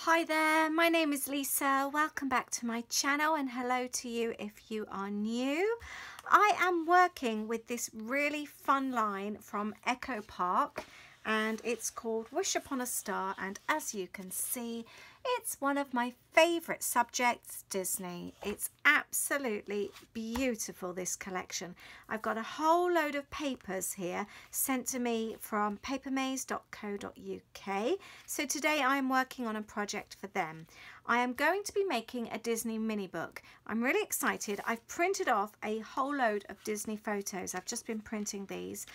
Hi there, my name is Lisa. Welcome back to my channel and hello to you if you are new. I am working with this really fun line from Echo Park and it's called Wish Upon a Star, and as you can see it's one of my favourite subjects, Disney. It's absolutely beautiful, this collection. I've got a whole load of papers here sent to me from papermaze.co.uk. So today I'm working on a project for them. I am going to be making a Disney mini book. I'm really excited. I've printed off a whole load of Disney photos. I've just been printing these.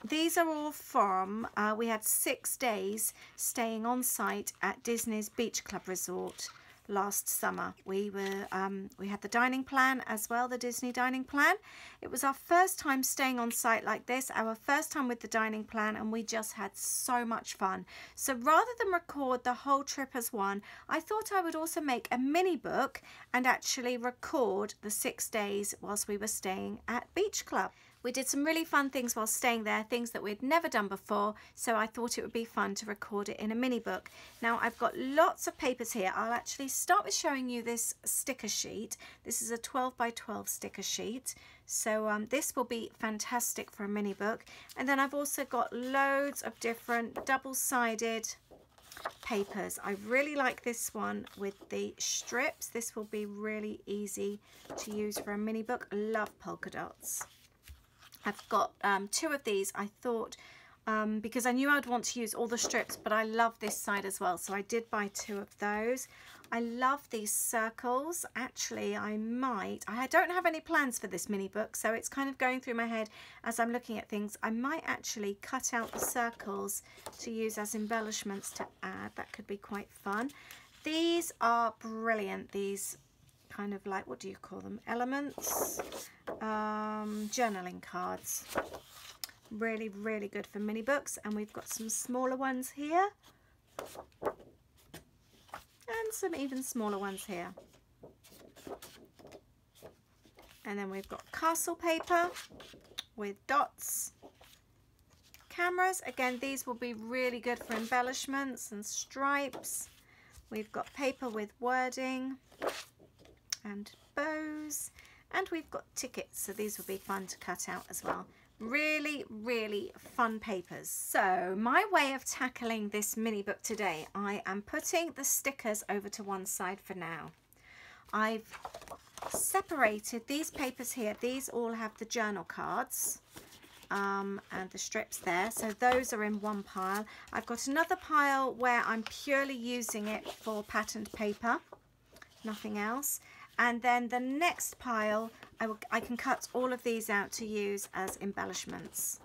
These are all from, we had 6 days staying on site at Disney's Beach Club Resort last summer. We had the dining plan as well, the Disney dining plan. It was our first time staying on site like this, our first time with the dining plan, and we just had so much fun. So rather than record the whole trip as one, I thought I would also make a mini book and actually record the 6 days whilst we were staying at Beach Club. We did some really fun things while staying there, things that we'd never done before, so I thought it would be fun to record it in a mini book. Now I've got lots of papers here. I'll actually start with showing you this sticker sheet. This is a 12 by 12 sticker sheet, so this will be fantastic for a mini book. And then I've also got loads of different double-sided papers. I really like this one with the strips. This will be really easy to use for a mini book. I love polka dots. I've got 2 of these. I thought because I knew I'd want to use all the strips, but I love this side as well, so I did buy 2 of those. I love these circles. Actually, I don't have any plans for this mini book, so it's kind of going through my head as I'm looking at things. I might actually cut out the circles to use as embellishments to add. That could be quite fun. These are brilliant. These kind of like, what do you call them, elements, journaling cards. Really good for mini books. And we've got some smaller ones here and some even smaller ones here, and then we've got castle paper with dots, cameras. Again, these will be really good for embellishments and stripes. We've got paper with wording and bows, and we've got tickets, so these will be fun to cut out as well. Really fun papers. So my way of tackling this mini book today, I am putting the stickers over to one side for now. I've separated these papers here. These all have the journal cards and the strips there, so those are in one pile. I've got another pile where I'm purely using it for patterned paper, nothing else. And then the next pile, I can cut all of these out to use as embellishments.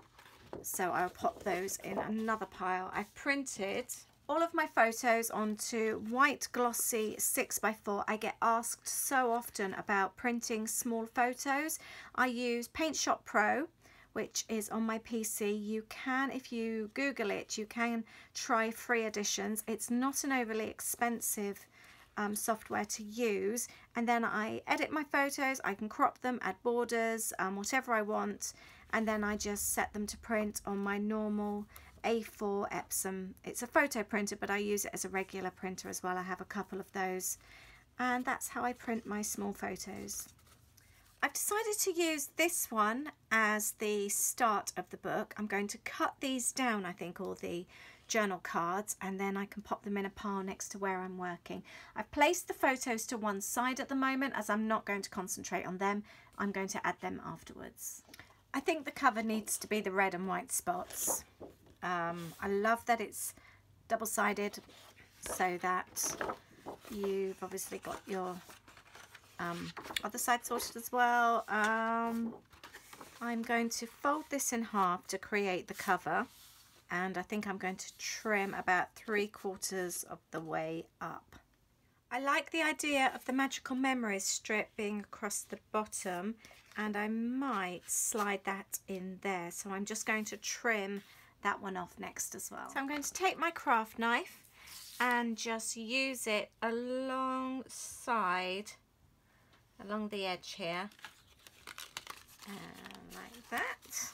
So I'll pop those in another pile. I've printed all of my photos onto white glossy 6x4. I get asked so often about printing small photos. I use Paint Shop Pro, which is on my PC. You can, if you Google it, you can try free editions. It's not an overly expensive software to use, and then I edit my photos. I can crop them, add borders, whatever I want, and then I just set them to print on my normal A4 Epson. It's a photo printer, but I use it as a regular printer as well. I have a couple of those, and that's how I print my small photos. I've decided to use this one as the start of the book. I'm going to cut these down, I think, all the journal cards, and then I can pop them in a pile next to where I'm working. I've placed the photos to one side at the moment as I'm not going to concentrate on them. I'm going to add them afterwards. I think the cover needs to be the red and white spots. I love that it's double-sided so that you've obviously got your other side sorted as well. I'm going to fold this in half to create the cover, and I think I'm going to trim about 3/4 of the way up. I like the idea of the Magical Memories strip being across the bottom, and I might slide that in there, so I'm just going to trim that one off next as well. So I'm going to take my craft knife and just use it along the edge here, like that.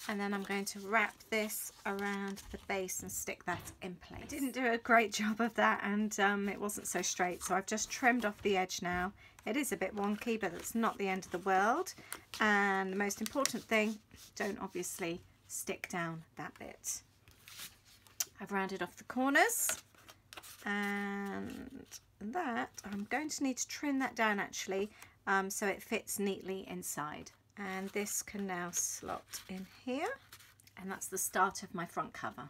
And then I'm going to wrap this around the base and stick that in place. I didn't do a great job of that, and it wasn't so straight, so I've just trimmed off the edge now. It is a bit wonky, but it's not the end of the world. And the most important thing, don't obviously stick down that bit. I've rounded off the corners, and that I'm going to need to trim that down actually, so it fits neatly inside. And this can now slot in here, and that's the start of my front cover.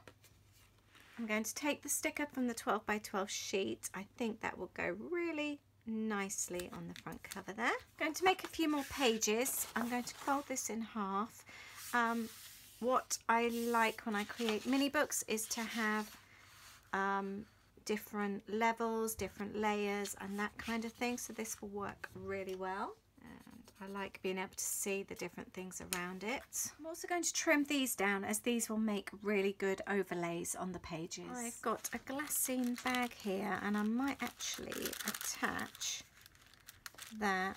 I'm going to take the sticker from the 12 by 12 sheet. I think that will go really nicely on the front cover there. I'm going to make a few more pages. I'm going to fold this in half. What I like when I create mini books is to have different levels, different layers and that kind of thing, so this will work really well. I like being able to see the different things around it. I'm also going to trim these down, as these will make really good overlays on the pages. I've got a glassine bag here, and I might actually attach that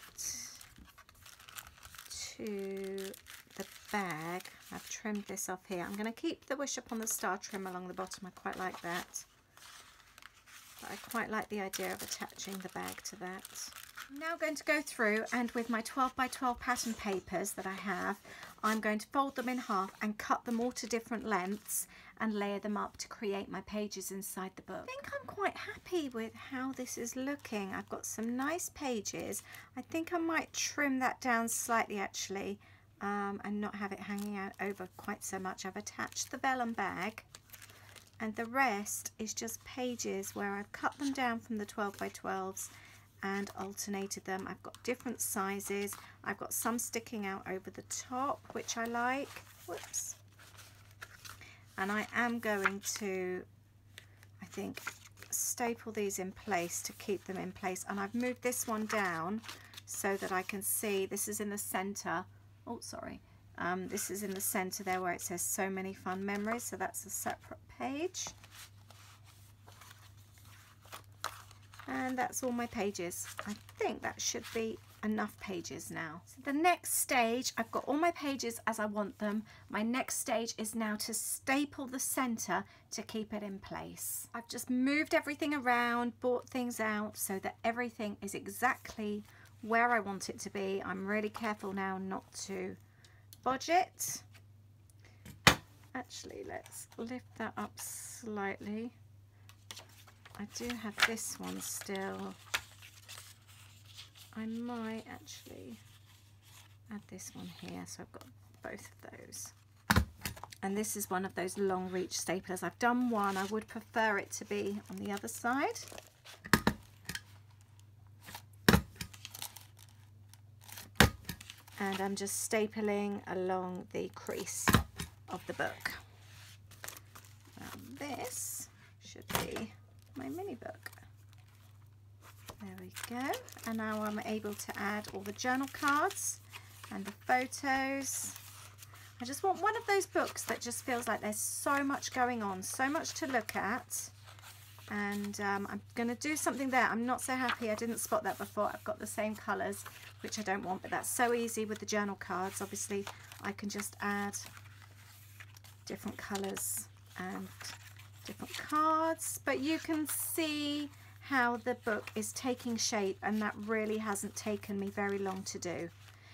to the bag. I've trimmed this off here. I'm going to keep the Wish Upon the Star trim along the bottom. I quite like that. But I quite like the idea of attaching the bag to that. I'm now going to go through, and with my 12 by 12 pattern papers that I have, I'm going to fold them in half and cut them all to different lengths and layer them up to create my pages inside the book. I think I'm quite happy with how this is looking. I've got some nice pages. I think I might trim that down slightly actually, and not have it hanging out over quite so much. I've attached the vellum bag, and the rest is just pages where I've cut them down from the 12 by 12s and alternated them. I've got different sizes. I've got some sticking out over the top, which I like. Whoops. And I am going to, I think, staple these in place to keep them in place. And I've moved this one down so that I can see this is in the center. Oh, sorry. This is in the center there where it says So Many Fun Memories. So that's a separate page. And that's all my pages. I think that should be enough pages now. So the next stage, I've got all my pages as I want them. My next stage is now to staple the center to keep it in place. I've just moved everything around, brought things out so that everything is exactly where I want it to be. I'm really careful now not to bodge it. Actually, let's lift that up slightly. I do have this one still. I might actually add this one here, so I've got both of those. And this is one of those long reach staplers. I've done one. I would prefer it to be on the other side. And I'm just stapling along the crease of the book. This should be my mini book. There we go. And now I'm able to add all the journal cards and the photos. I just want one of those books that just feels like there's so much going on, so much to look at. And I'm going to do something there. I'm not so happy I didn't spot that before. I've got the same colours, which I don't want, but that's so easy with the journal cards. Obviously, I can just add different colours and different cards, but you can see how the book is taking shape, and that really hasn't taken me very long to do.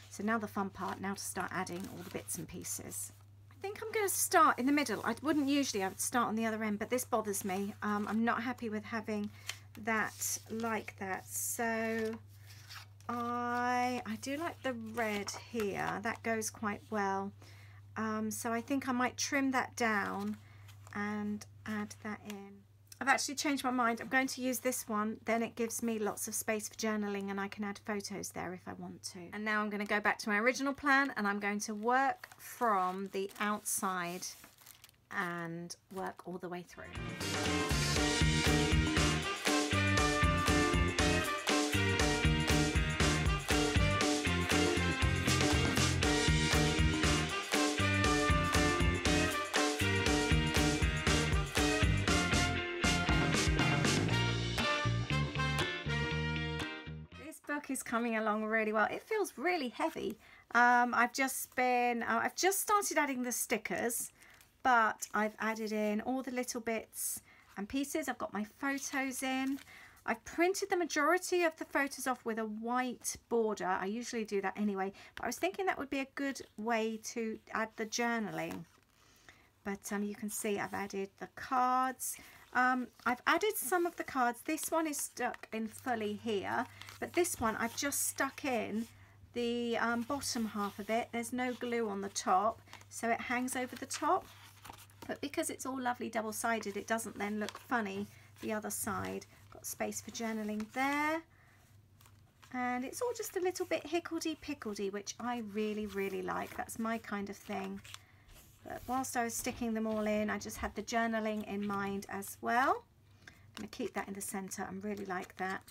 So now the fun part, now to start adding all the bits and pieces. I think I'm going to start in the middle. I wouldn't usually, I would start on the other end, but this bothers me. I'm not happy with having that like that. So I do like the red here. That goes quite well. So I think I might trim that down and add that in. I've actually changed my mind. I'm going to use this one. Then it gives me lots of space for journaling, and I can add photos there if I want to. And now I'm going to go back to my original plan, and I'm going to work from the outside and work all the way through. book is coming along really well. It feels really heavy. I've just started adding the stickers, but I've added in all the little bits and pieces. I've got my photos in. I've printed the majority of the photos off with a white border. I usually do that anyway, but I was thinking that would be a good way to add the journaling. But you can see I've added the cards. I've added some of the cards. This one is stuck in fully here, but this one I've just stuck in the bottom half of it. There's no glue on the top, so it hangs over the top. But because it's all lovely double-sided, it doesn't then look funny the other side. Got space for journaling there. And it's all just a little bit hickledy-pickledy, which I really, really like. That's my kind of thing. But whilst I was sticking them all in, I just had the journaling in mind as well. I'm going to keep that in the centre. I really like that.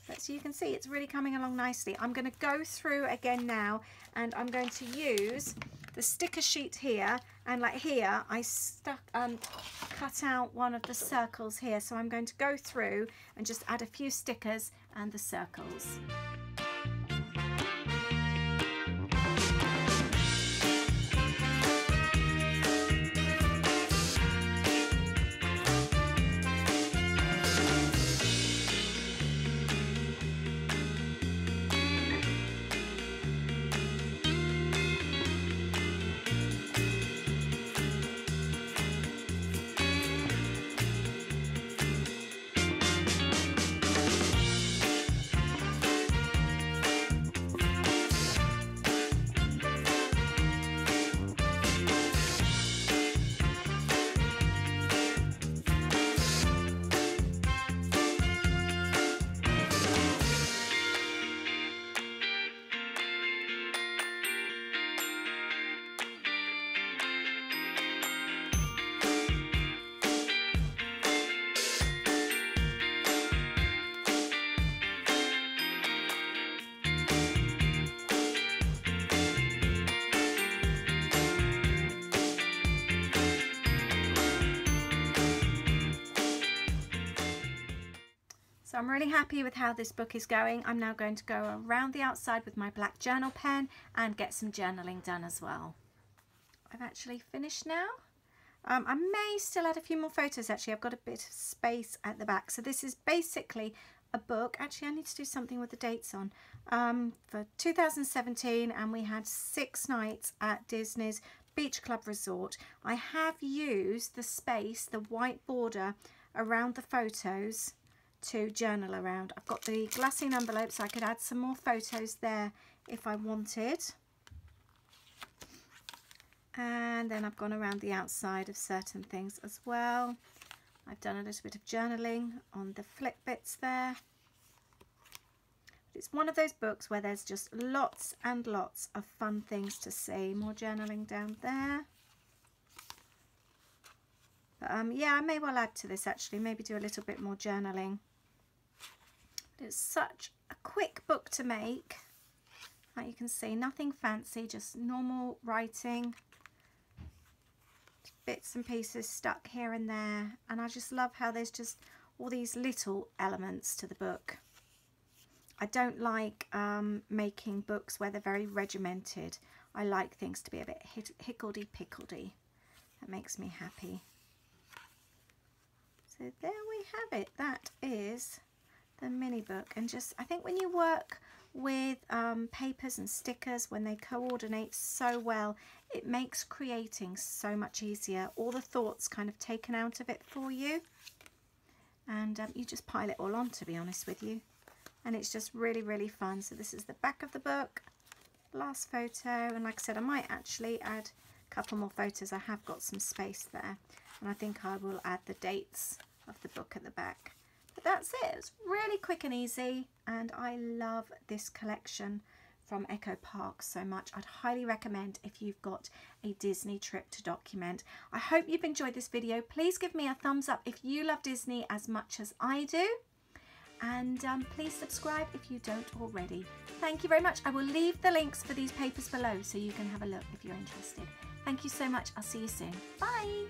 But so you can see it's really coming along nicely. I'm going to go through again now, and I'm going to use the sticker sheet here, and like here I cut out one of the circles here, so I'm going to go through and just add a few stickers and the circles. So I'm really happy with how this book is going. I'm now going to go around the outside with my black journal pen and get some journaling done as well. I've actually finished now. I may still add a few more photos actually. I've got a bit of space at the back. So this is basically a book. Actually, I need to do something with the dates on. For 2017, and we had 6 nights at Disney's Beach Club Resort. I have used the space, the white border around the photos to journal around. I've got the glassine envelope, so I could add some more photos there if I wanted. And then I've gone around the outside of certain things as well. I've done a little bit of journaling on the flip bits there. It's one of those books where there's just lots and lots of fun things to see. More journaling down there. But yeah, I may well add to this actually, maybe do a little bit more journaling. It's such a quick book to make. Like you can see, nothing fancy, just normal writing. Bits and pieces stuck here and there. And I just love how there's just all these little elements to the book. I don't like making books where they're very regimented. I like things to be a bit hickledy-pickledy. That makes me happy. So there we have it. That is the mini book. And just, I think when you work with papers and stickers, when they coordinate so well, it makes creating so much easier. All the thoughts kind of taken out of it for you. And you just pile it all on, to be honest with you. And it's just really, really fun. So this is the back of the book, last photo. And like I said, I might actually add a couple more photos. I have got some space there. And I think I will add the dates of the book at the back. But that's it. It's really quick and easy. And I love this collection from Echo Park so much. I'd highly recommend if you've got a Disney trip to document. I hope you've enjoyed this video. Please give me a thumbs up if you love Disney as much as I do. And please subscribe if you don't already. Thank you very much. I will leave the links for these papers below so you can have a look if you're interested. Thank you so much. I'll see you soon. Bye.